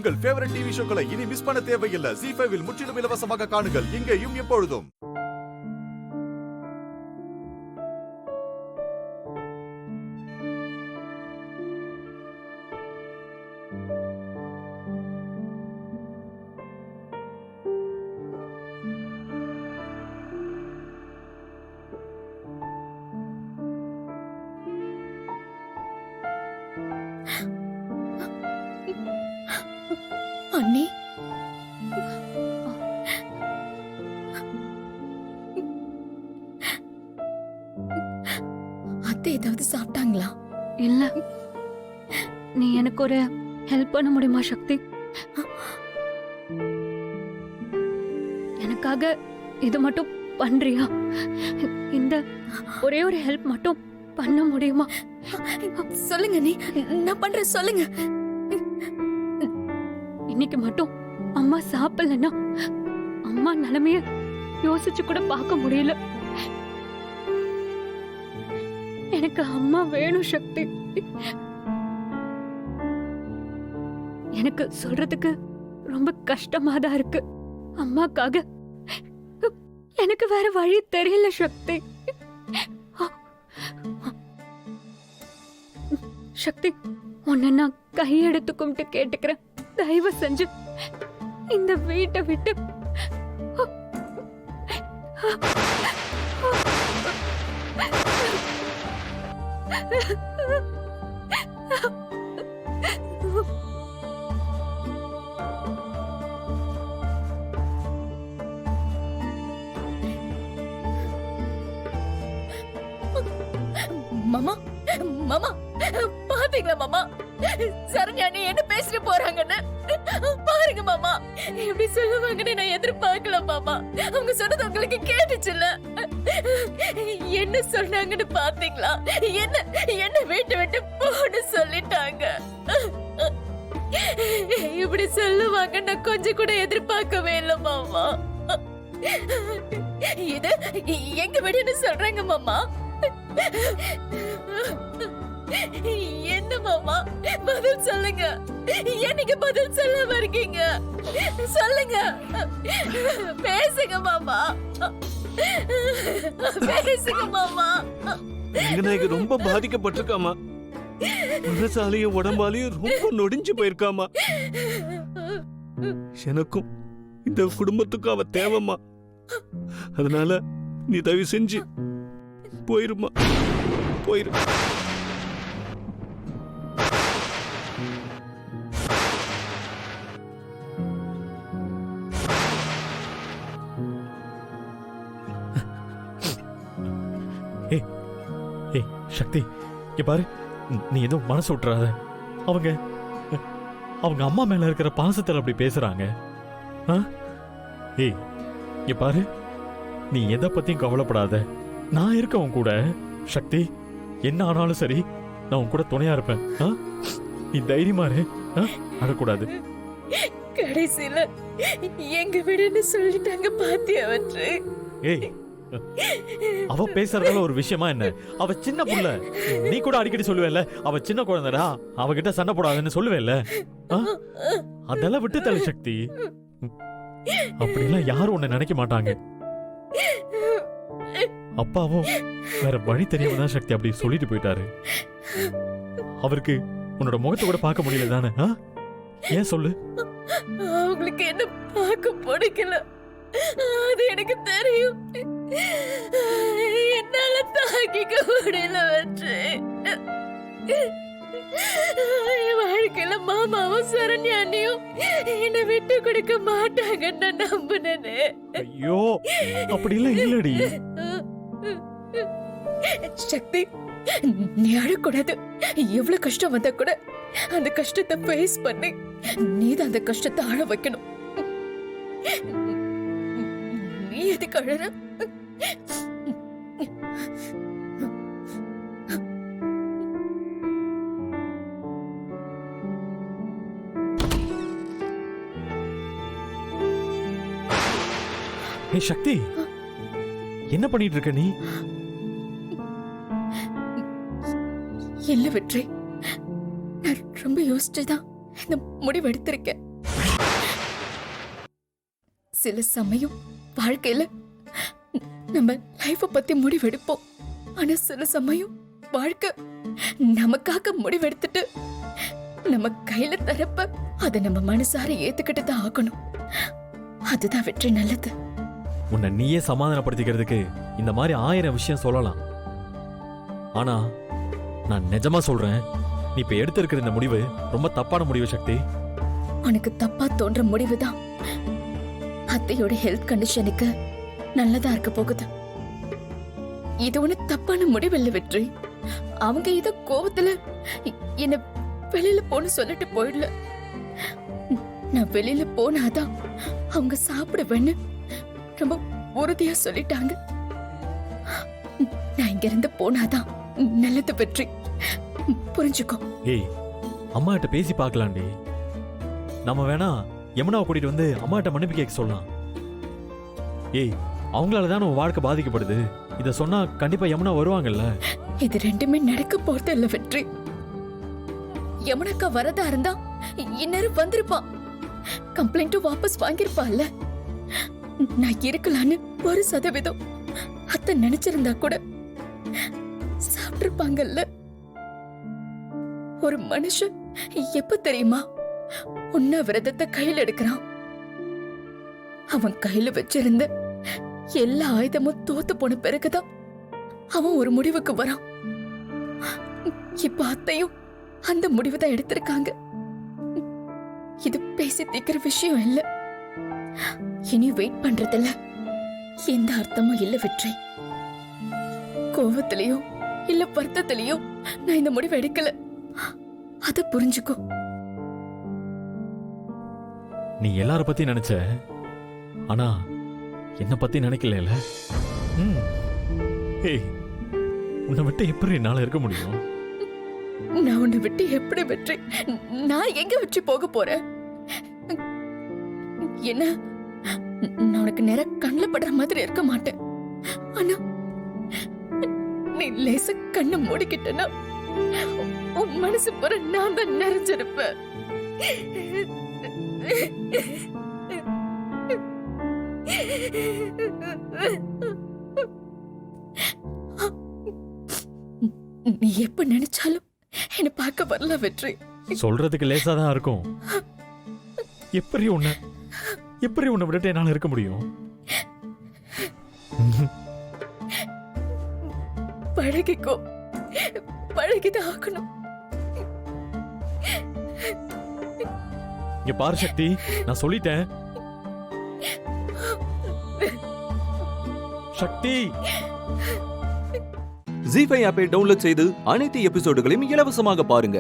உங்கள் favourite TV ஷோக்களை இனி miss பண்ண தேவையில்லை. ZEE5 இல் முற்றிலும் இலவசமாக காணுங்கள். இங்கேயும் எப்பொழுதும். அண்ணி, அத்தை ஏதாவது சாப்பிட்டாங்களா? இல்ல, நீ எனக்கு ஒரு ஹெல்ப் பண்ண முடியுமா சக்தி? எனக்காக இது மட்டும் பண்றியா? இந்த ஒரே ஒரு ஹெல்ப் மட்டும் பண்ண முடியுமா? சொல்லுங்க நீ, நான் பண்றேன், சொல்லுங்க. இன்னைக்கு மட்டும் அம்மா சாப்பிடலன்னா அம்மா நிலைமைய யோசிச்சு கூட பார்க்க முடியல. எனக்கு அம்மா வேணும் சக்தி. எனக்கு சொல்றதுக்கு ரொம்ப கஷ்டமா தான் இருக்கு. அம்மாக்காக எனக்கு வேற வழி தெரியல சக்தி. சக்தி, உன்னை நான் கையெடுத்து கும்பிட்டு கேட்டுக்கிறேன், தயவு செஞ்சு இந்த வீட்டை விட்டு மாமா, மாமா, பாத்தீங்களா மாமா, சரண்யா நீ என்ன பேசிட்டு போறாங்கன்னு? பாருங்க மாமா, எப்படி சொல்லுவாங்கன்னு நான் எதிர்பார்க்கல மாமா. அவங்க சொன்னது உங்களுக்கு கேட்டுச்சுல்ல? என்ன சொன்னாங்கன்னு பாத்தீங்களா? என்ன வீட்டை விட்டு போன்னு சொல்லிட்டாங்க. இப்படி சொல்லுவாங்க நான் கொஞ்சம் கூட எதிர்பார்க்கவே இல்லை மாமா. இது எங்க வீடுன்னு சொல்றாங்க மாமா. என்ன மாமா, பதில் சொல்லுங்க. ஏன் நீங்க பதில் சொல்லாம இருக்கீங்க? சொல்லுங்க, பேசுங்க மாமா, பேசுங்க மாமா. ரங்கநாயகி ரொம்ப பாதிக்கப்பட்டிருக்காமா. மனசாலையும் உடம்பாலையும் ரொம்ப நொடிஞ்சு போயிருக்காமா. எனக்கும் இந்த குடும்பத்துக்கும் அவ தேவைமா. அதனால நீ தயவு செஞ்சு போயிருமா, போயிரு. சக்தி, இங்க பாரு, நீ எதுவும் மனசு விட்டுறாத. அவங்க அம்மா மேல இருக்கிற பாசத்தில் அப்படி பேசுறாங்க. ஏய், இங்க பாரு, நீ எதை பத்தியும் கவலைப்படாத. நான் இருக்க உன் கூட. சக்தி, என்ன ஆனாலும் சரி, நான் உன் கூட துணையா இருப்பேன். நீ தைரியமா இரு, அழக்கூடாது. கடைசியில எங்க வீடுன்னு சொல்லிட்டாங்க பாத்தியாவற்று. ஏய், அவ பேசுறதுல ஒரு விஷயமா என்ன? அவ சின்ன புள்ள. நீ கூட அடிக்கடி சொல்லுவேல்ல, அவ சின்ன குழந்தைடா, அவகிட்ட சண்டை போடாதுன்னு சொல்லுவேல்ல. அதெல்லாம் விட்டு தள்ளு சக்தி. அப்படிலாம் யாரும் உன்னை நினைக்க மாட்டாங்க. அப்பாவும் வேற வழி தெரியாம தான் சக்தி அப்படி சொல்லிட்டு போயிட்டாரு. அவருக்கு உன்னோட முகத்தை கூட பார்க்க முடியல தானே? ஏன் சொல்லு? அவங்களுக்கு என்ன பார்க்க பிடிக்கல, அது எனக்கு தெரியும். என்னால தாங்கிக்க முடியல வச்சு. வாழ்க்கையில மாமாவும் சரண்யாண்ணியும் என்னை விட்டு கொடுக்க மாட்டாங்கன்னு நான் நம்பினேனே. ஐயோ, அப்படி இல்ல இல்லடி சக்தி, நீ அழக்கூடாது. எவ்வளவு கஷ்டம் வந்தா கூட அந்த கஷ்டத்தை ஃபேஸ் பண்ணி நீதான் அந்த கஷ்டத்தை ஆழ வைக்கணும். நீ எதுக்கு அழற? ஏய் சக்தி, என்ன பண்ணிட்டு இருக்க நீ? இல்ல வெற்றி, நான் ரொம்ப யோசிச்சுதான் இந்த முடிவு எடுத்திருக்கேன். சில சமயம் வாழ்க்கையில நம்ம லைஃப பத்தி முடிவெடுப்போம். ஆனா சில சமயம் வாழ்க்கை நமக்காக முடிவெடுத்துட்டு நம்ம கையில தரப்ப அதை நம்ம மனசார ஏத்துக்கிட்டு தான் ஆகணும். அதுதான் வெற்றி. நல்லது. உன்னை நீயே சமாதானப்படுத்திக்கிறதுக்கு இந்த மாதிரி 1000 விஷயம் சொல்லலாம். ஆனா நான் நிஜமா சொல்றேன், நீ இப்ப எடுத்திருக்கிற இந்த முடிவு ரொம்ப தப்பான முடிவு சக்தி. உனக்கு தப்பா தோன்ற முடிவுதான் அத்தையோட ஹெல்த் கண்டிஷனுக்கு நல்லதா இருக்க போகுது. இது ஒண்ணு தப்பான முடிவு இல்ல வெற்றி. அவங்க இத கோவத்துல என்ன வெளியில போன்னு சொல்லிட்டு போயிடல. நான் வெளியில போனாதான் அவங்க சாப்பிடுவேன்னு ரொம்ப உறுதியா சொல்லிட்டாங்க. நான் இங்க இருந்து போனாதான் நல்லது வெற்றி. புரிஞ்சுக்கோ. ஏய், அம்மா கிட்ட பேசி பார்க்கலாம்டி. நம்ம வேணா யமுனாவை கூட்டிட்டு வந்து அம்மா கிட்ட மன்னிப்பு கேட்க சொல்லலாம். ஏய், அவங்களால தான் உன் வாழ்க்கை பாதிக்கப்படுது. இத சொன்னா கண்டிப்பா யமுனா வருவாங்கல்ல. இது ரெண்டுமே நடக்க போறது இல்ல வெற்றி. யமுனாக்கா வரதா இருந்தா இந்நேரம் வந்திருப்பான். கம்ப்ளைண்ட்டும் வாபஸ் வாங்கிருப்பான்ல. நான் இருக்கலான்னு 1% அத்தை நினைச்சிருந்தா கூட சாப்பிட்டிருப்பாங்கல்ல. ஒரு மனுஷன் எப்ப தெரியுமா உண்ணாவிரதத்தை கையில் எடுக்கிறான்? அவன் கையில வச்சிருந்த எல்லா ஆயுதமும் தோத்து போன பிறகுதான் அவன் ஒரு முடிவுக்கு வரான். இப்ப அத்தையும் அந்த முடிவுதான் எடுத்திருக்காங்க. இது பேசி தீக்கிற விஷயம் இல்ல. இனி வெயிட் பண்றதுல எந்த அர்த்தமும் இல்ல வெற்றி. கோவத்திலயோ இல்ல வருத்தத்திலயோ நான் இந்த முடிவை எடுக்கல. அத புரிஞ்சுக்கோ. நீ எல்லார பத்தி நினைச்ச, ஆனா என்ன பத்தி நினைக்கல. ஏய், உன்னை விட்டு எப்படி என்னால இருக்க முடியும்? நான் உன்னை விட்டு எப்படி வெற்றி? நான் எங்க வெற்றி போக போறேன்? என்ன, நான் உனக்கு நேர கண்ணுல படுற மாதிரி இருக்க மாட்டேன். ஆனா நீ லேச கண்ணை மூடிக்கிட்டனா உன் மனசு போற நான் தான் நிறைஞ்சிருப்பேன். நீ எப்ப நினைச்சாலும் என்ன பார்க்க வரல வெற்றி. சொல்றதுக்கு லேசா தான் இருக்கும். எப்படி உன்னை விட்டுட்டு என்னால இருக்க முடியும்? பழகிக்கோ. பழகிதான் ஆகணும். இங்க பாரு சக்தி, நான் சொல்லிட்டேன். சக்தி, ஜீ5 ஆப்பை டவுன்லோட் செய்து அனைத்து எபிசோடுகளையும் இலவசமாக பாருங்க.